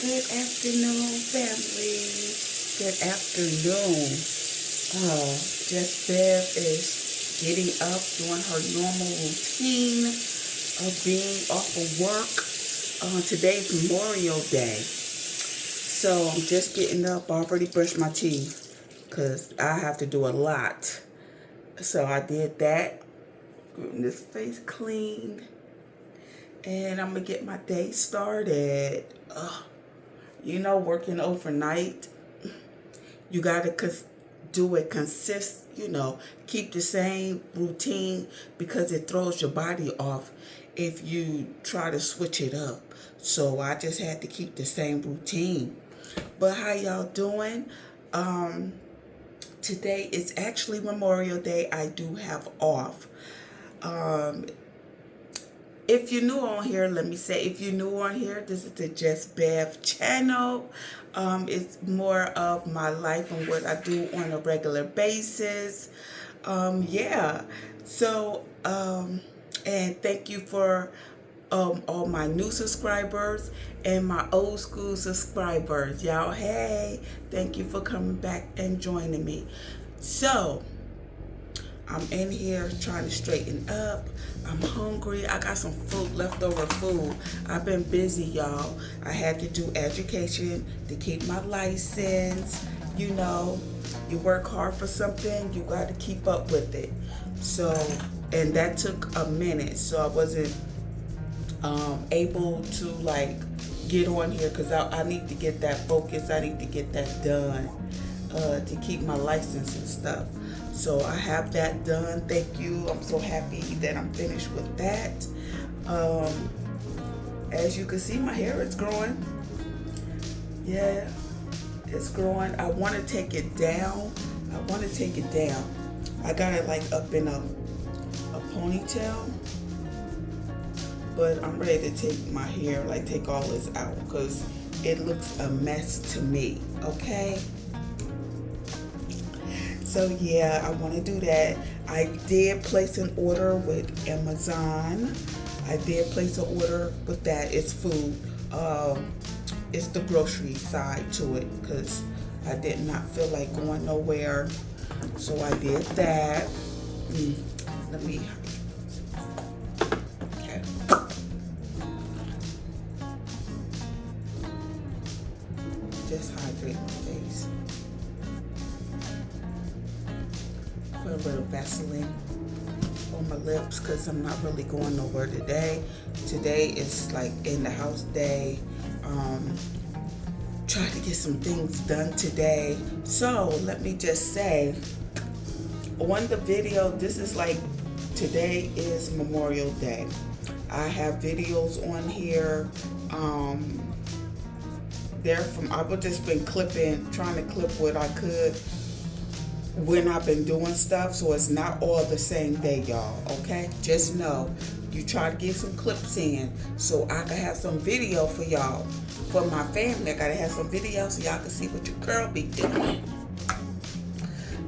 Good afternoon, family. Good afternoon. Just Bev is getting up, doing her normal routine of being off of work. Today's Memorial Day. So I'm just getting up. I already brushed my teeth because I have to do a lot. So I did that. Getting this face cleaned. And I'm going to get my day started. Working overnight, you got to do it keep the same routine because it throws your body off if you try to switch it up. So I just had to keep the same routine. But how y'all doing? Today is actually Memorial Day. I do have off. If you're new on here, let me say, if you're new on here, this is the Just Bev channel. It's more of my life and what I do on a regular basis. So, and thank you for all my new subscribers and my old school subscribers. Y'all, hey, thank you for coming back and joining me. So, I'm in here trying to straighten up. I'm hungry. I got some food, leftover food. I've been busy, y'all. I had to do education to keep my license. You work hard for something, you got to keep up with it. So, and that took a minute. So I wasn't able to get on here because I need to get that focus. I need to get that done to keep my license and stuff. So I have that done. Thank you. I'm so happy that I'm finished with that. As you can see, my hair is growing. Yeah, it's growing. I want to take it down. I got it up in a ponytail. But I'm ready to take my hair, take all this out because it looks a mess to me. Okay? So yeah, I want to do that. I did place an order with Amazon. I did place an order with that. It's food. It's the grocery side to it because I did not feel like going nowhere. So I did that. Let me. Okay. Just hydrate my face. Put a little Vaseline on my lips because I'm not really going nowhere today. Today is in the house day. Try to get some things done today. So let me just say, on the video, this is today is Memorial Day. I have videos on here. I've just been trying to clip what I could when I've been doing stuff, so it's not all the same day, y'all, okay? Just know, you try to get some clips in so I can have some video for y'all. For my family, I gotta have some video so y'all can see what your girl be doing.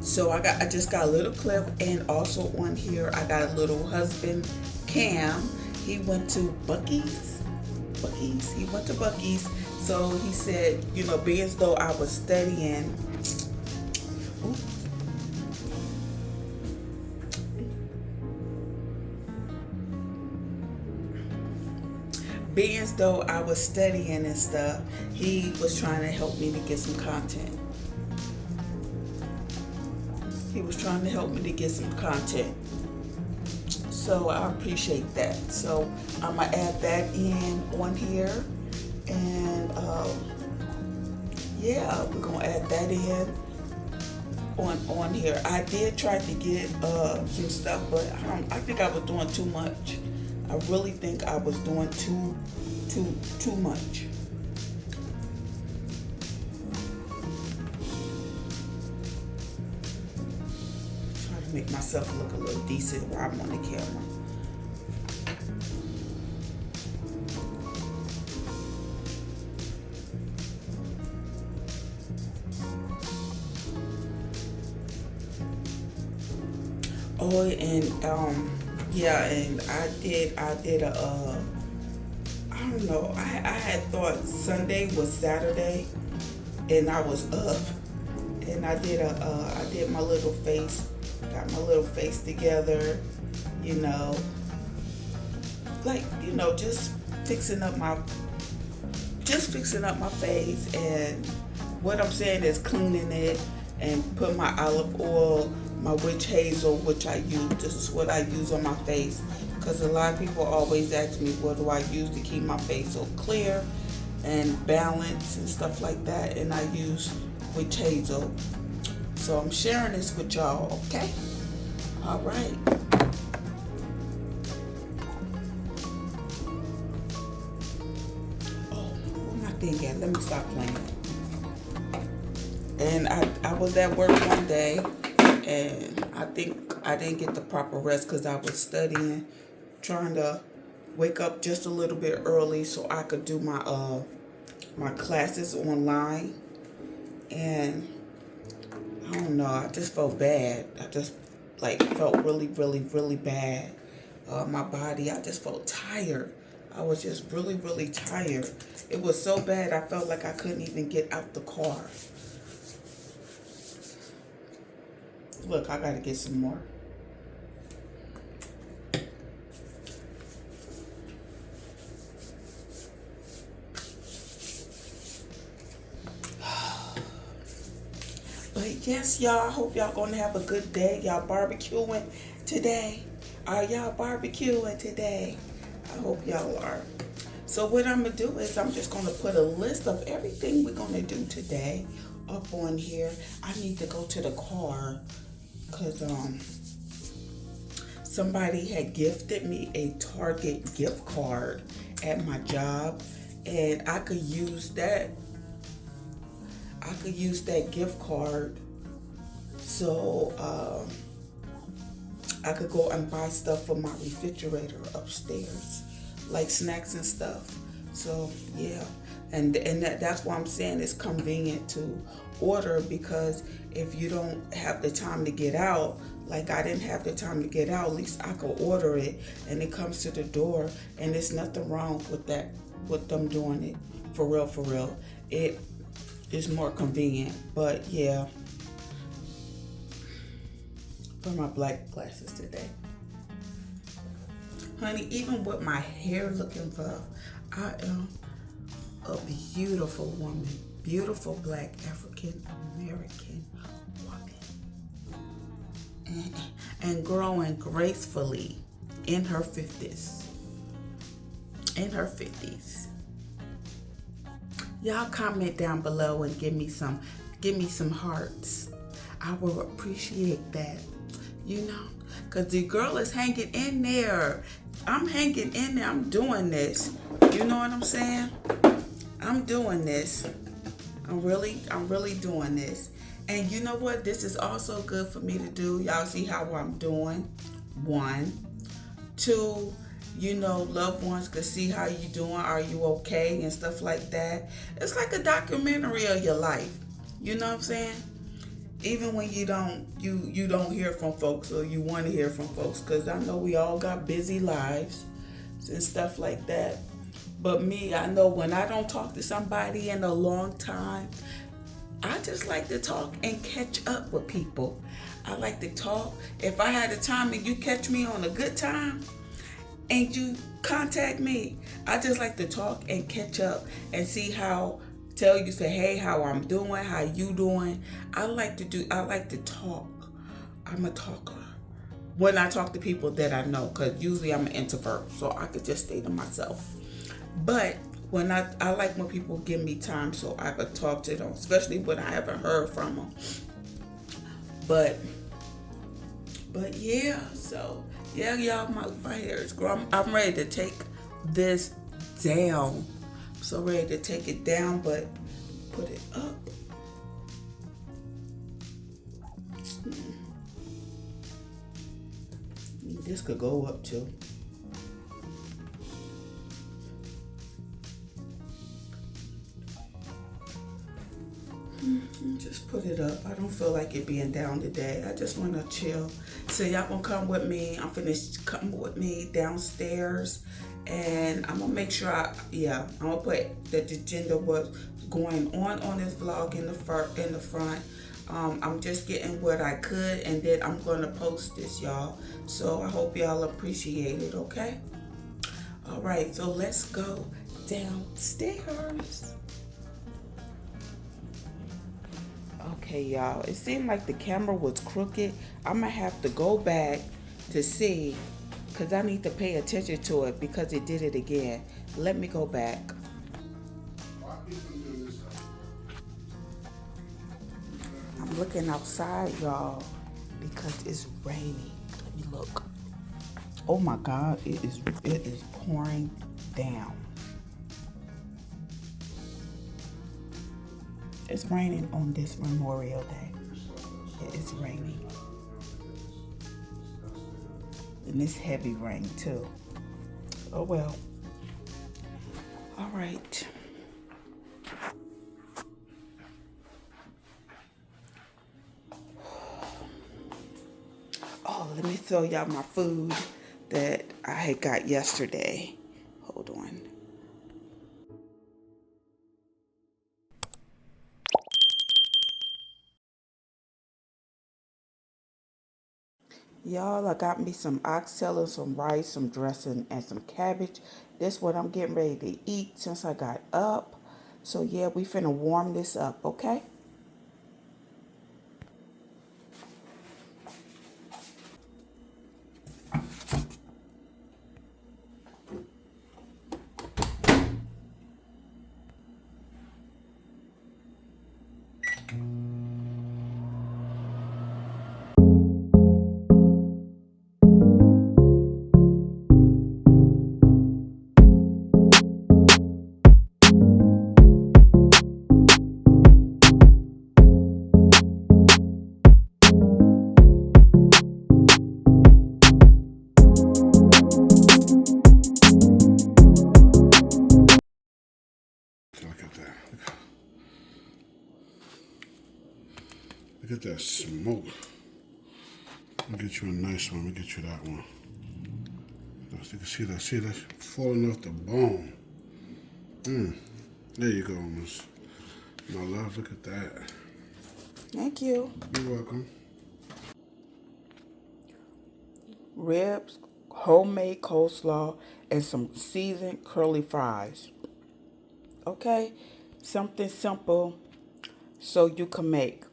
So I just got a little clip, and also on here, I got a little husband, Cam. He went to Buc-ee's. He went to Buc-ee's. So he said, being as though I was studying, being as though I was studying and stuff, he was trying to help me to get some content. So I appreciate that. So I'm gonna add that in on here, and we're gonna add that in on here. I did try to get some stuff, but I think I was doing too much. I really think I was doing too much. Try to make myself look a little decent while I'm on the camera. Oh, and and I did a I don't don't know. I had thought Sunday was Saturday, and I was up, and I did my little face, got my little face together, you know, like, you know, just fixing up my face. And what I'm saying is cleaning it and put my olive oil, my witch hazel, which I use. This is what I use on my face, because a lot of people always ask me what do I use to keep my face so clear and balanced and stuff like that, and I use witch hazel. So I'm sharing this with y'all, okay? All right. Oh, where my thing at? Let me stop playing. And I was at work one day, and I think I didn't get the proper rest because I was studying, trying to wake up just a little bit early so I could do my my classes online. And I don't know, I just felt bad. I just felt really, really, really bad. My body, I just felt tired. I was just really, really tired. It was so bad I felt like I couldn't even get out the car. Look, I gotta get some more. But yes, y'all, I hope y'all gonna have a good day. Y'all barbecuing today? Are y'all barbecuing today? I hope y'all are. So what I'm gonna do is I'm just gonna put a list of everything we're gonna do today up on here. I need to go to the car because somebody had gifted me a Target gift card at my job, and I could use that. I could use that gift card so I could go and buy stuff for my refrigerator upstairs, like snacks and stuff. So yeah, and that's why I'm saying it's convenient to order, because if you don't have the time to get out, like I didn't have the time to get out, at least I could order it and it comes to the door, and there's nothing wrong with that, with them doing it. For real, for real. It is more convenient. But yeah, for my black glasses today. Honey, even with my hair looking rough, I am a beautiful woman. Beautiful black African American woman. And growing gracefully in her 50s. In her 50s. Y'all comment down below and give me some hearts. I will appreciate that. You know, because the girl is hanging in there. I'm hanging in there. I'm doing this. You know what I'm saying? I'm doing this. I'm really doing this. And you know what? This is also good for me to do. Y'all see how I'm doing? 1, 2, you know, loved ones could see how you doing. Are you okay? And stuff like that. It's like a documentary of your life. You know what I'm saying? Even when you don't hear from folks, or you want to hear from folks, because I know we all got busy lives and stuff like that. But me, I know when I don't talk to somebody in a long time, I just like to talk and catch up with people. I like to talk. If I had the time and you catch me on a good time and you contact me, I just like to talk and catch up and see how, tell you, say, hey, how I'm doing, how you doing. I like to talk. I'm a talker. When I talk to people that I know, because usually I'm an introvert, so I could just stay to myself. But when I like when people give me time so I could talk to them, especially when I haven't heard from them. But yeah, so yeah, y'all, my hair is growing. I'm ready to take this down. I'm so ready to take it down, but put it up. This could go up too. Just put it up. I don't feel like it being down today. I just want to chill. So y'all gonna come with me. I'm finished. Come with me downstairs And I'm gonna make sure I'm gonna put that the agenda was going on this vlog in the front. I'm just getting what I could, and then I'm gonna post this, y'all. So I hope y'all appreciate it, okay? All right, so let's go downstairs. Okay, y'all, it seemed like the camera was crooked. I'm gonna have to go back to see, because I need to pay attention to it because it did it again. Let me go back. I'm looking outside, y'all, because it's raining. Let me look. Oh my God, it is pouring down. It's raining on this Memorial Day. It is raining. And it's heavy rain too. Oh well. All right. Oh, let me show y'all my food that I had got yesterday. Hold on. Y'all, I got me some oxtail, some rice, some dressing, and some cabbage. This what I'm getting ready to eat since I got up. So yeah, we finna warm this up, okay? Look at that. Look at that smoke. I'll get you a nice one. Let me get you that one. You can see that. See that falling off the bone. There you go, Miss. My love, look at that. Thank you. You're welcome. Ribs, homemade coleslaw, and some seasoned curly fries. Okay? Something simple so you can make.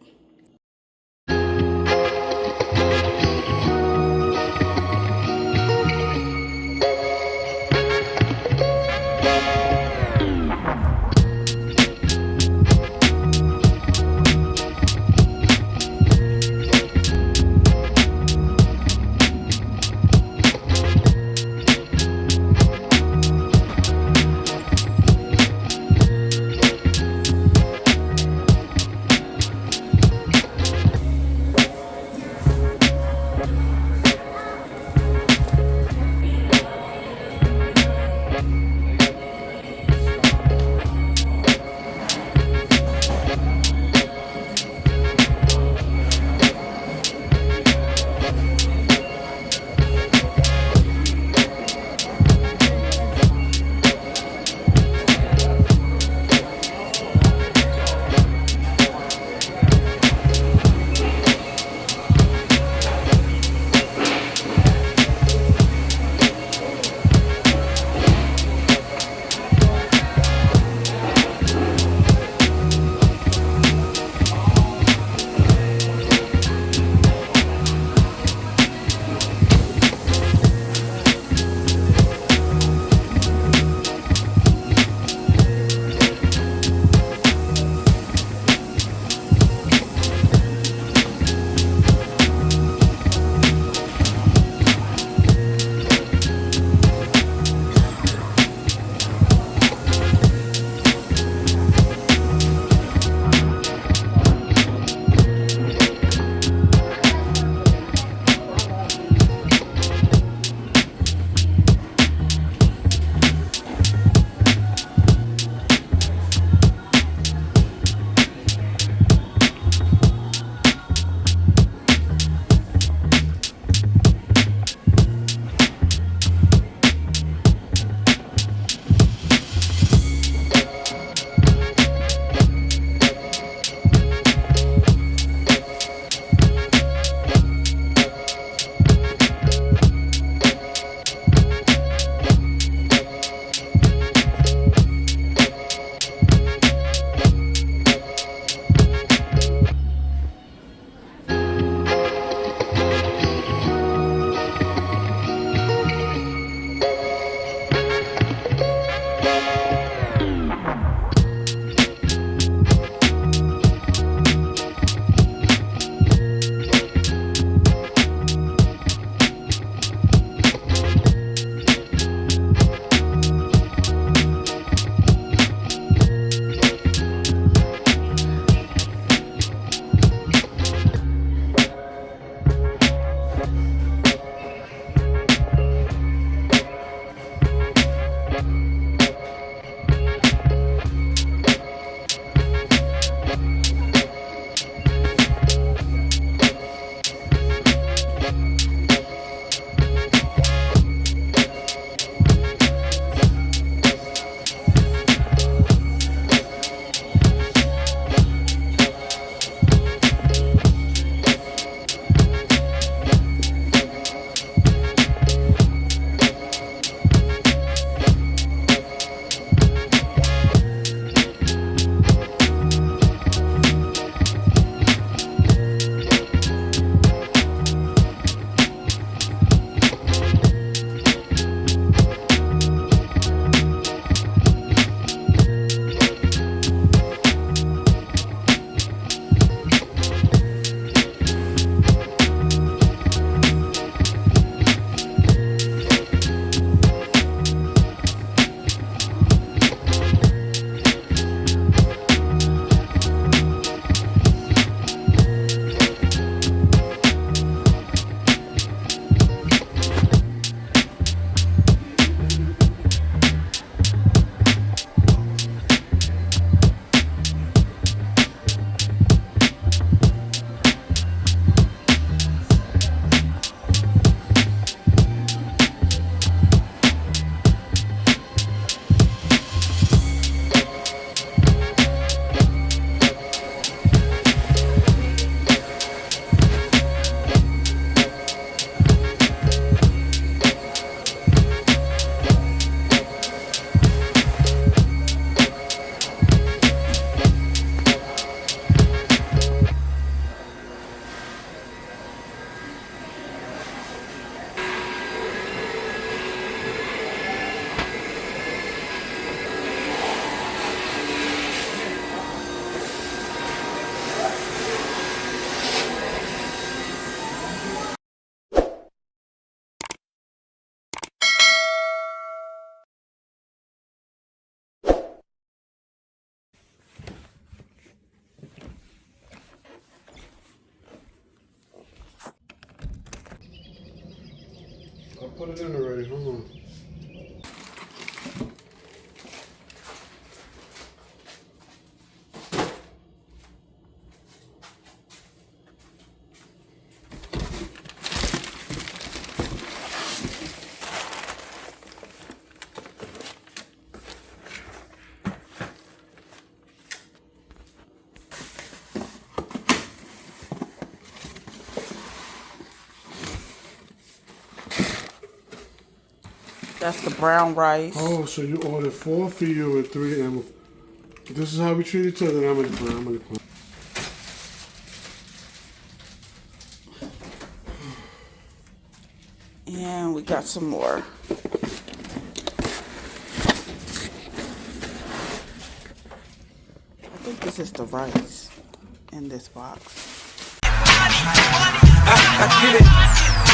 put it in already. Hold on. That's the brown rice. Oh, so you ordered 4 for you and 3 and this is how we treat each other. I'm gonna play. And we got some more. I think this is the rice in this box. I get it.